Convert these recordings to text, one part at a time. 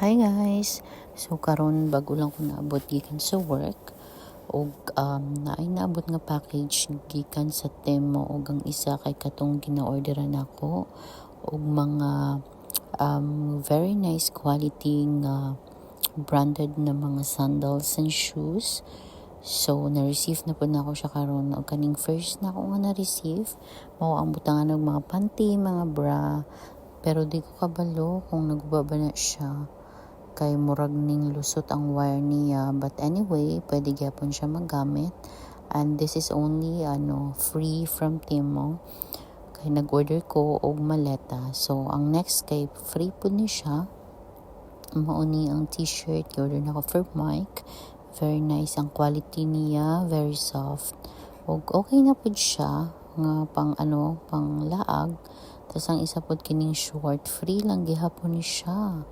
Hi guys! So karon bago lang ko naabot gikan sa work og naabot nga package gikan sa Temo og ang isa kay katong gina-orderan nako og mga very nice quality nga branded na mga sandals and shoes. So na-receive na po na ako siya karon og kaning first na ako nga na-receive mao ang butangan ng mga panty, mga bra, pero di ko kabalo kung nagbaba na siya kay murag ning lusot ang wire niya, but anyway pwede gyapon siya magamit, and this is only free from Temo kay nag-order ko og maleta. So ang next kay free po ni siya, mao ni ang t-shirt order nako for Mike. Very nice ang quality niya, very soft og okay na pud siya nga pang laag. Tas ang isa pod kining short, free lang gihapon ni siya.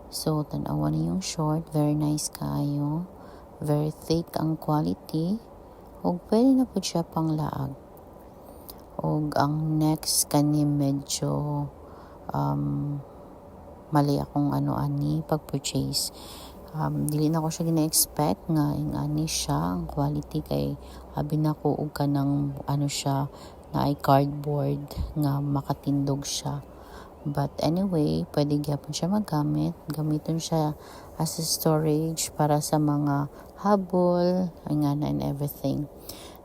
So, tanawa na yung short. Very nice kayo. Very thick ang quality. Og pwede na po siya pang laag. Og ang next kani medyo mali akong ani pag-purchase. Dili na ko siya gina-expect nga ani siya ang quality kay abi na ko og kanang siya na ay cardboard nga makatindog siya. But anyway, pwede gyapon siya magamit. Gamiton siya as a storage para sa mga habol, ingana and everything.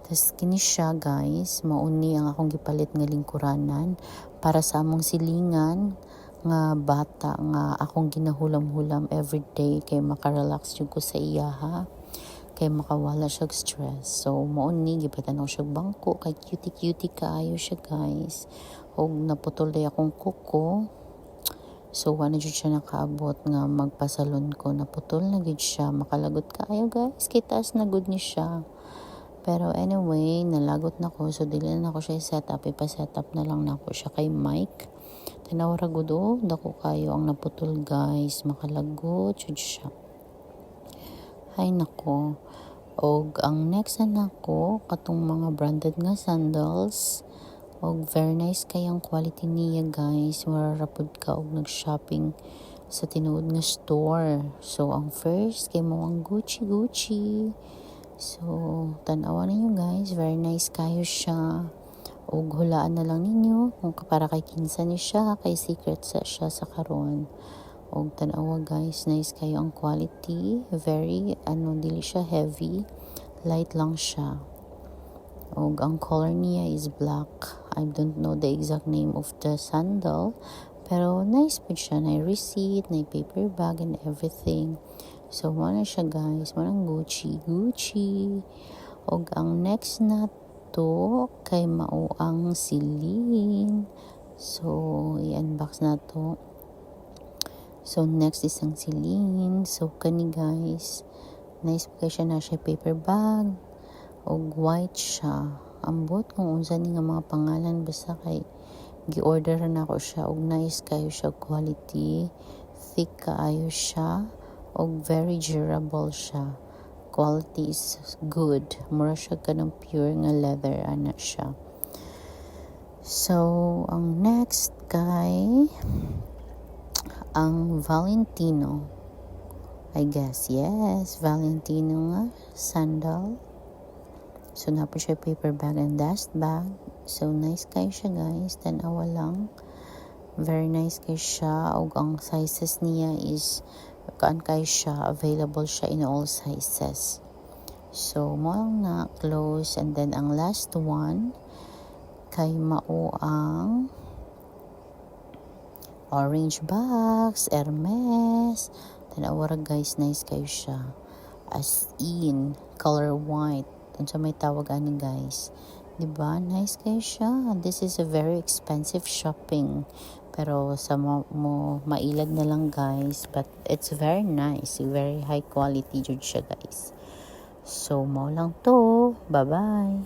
Tas kini siya guys, mauni ang akong gipalit nga lingkuranan para sa among silingan nga bata nga akong ginahulam-hulam everyday kay makarelax jud ko sa iyaha. Kay makawala siya stress. So mauni gipatan ko siya bangko kay cutie kaayo siya guys. Og naputol day akong kuko. So wala jud siya nakaabot nga magpasalon ko, naputol na gid siya, makalagot kaayo guys, kay taas na good ni siya. Pero anyway, nalagot na ko, so dili na ako siya set up, ipa-set up na lang nako siya kay Mike. Tinawara gud dako kayo ang naputol guys, makalagot jud siya. Hay nako. Og ang next na nako katong mga branded nga sandals. Og very nice kayang quality niya guys. Mararapod ka og nag-shopping sa tinuod nga store. So ang first kay mo ang Gucci. So tan-awa ninyo guys, very nice kayo siya. Og hulaan na lang ninyo kung para kay kinsa ni siya, kay secret sa siya sa karon. Og tan-awa guys, nice kayo ang quality. Very dili siya heavy, light lang siya. Og ang color niya is black. I don't know the exact name of the sandal, pero nice po siya. Na receipt, na paper bag and everything. So wala siya guys, walang Gucci. Og ang next na to kay mao ang Celine. So i-unbox na to. So next is ang Celine. So kani guys, nice po siya, na siya paper bag og white siya. Ambot kung unsa ni nga mga pangalan, basta kay gi-order na ako siya og nice kayo siya quality, thick kaayo siya og very durable siya. Quality is good. Mura siya kanang pure nga leather ana siya. So ang next kay ang Valentino. I guess yes, Valentino nga sandal. So na po siya paper bag and dust bag. So nice kayo siya guys, tan-awa lang. Very nice kayo siya. Og ang sizes niya is kayo siya, available siya in all sizes. So mo lang na close. And then ang last one kay mao ang orange box, Hermes. Tan-awa guys, nice kayo siya. As in color white. Sa may tawag ani guys, diba? Nice kayo siya. This is a very expensive shopping, pero sa mailad na lang guys, but it's very nice, very high quality jud siya guys. So mo lang to, bye bye.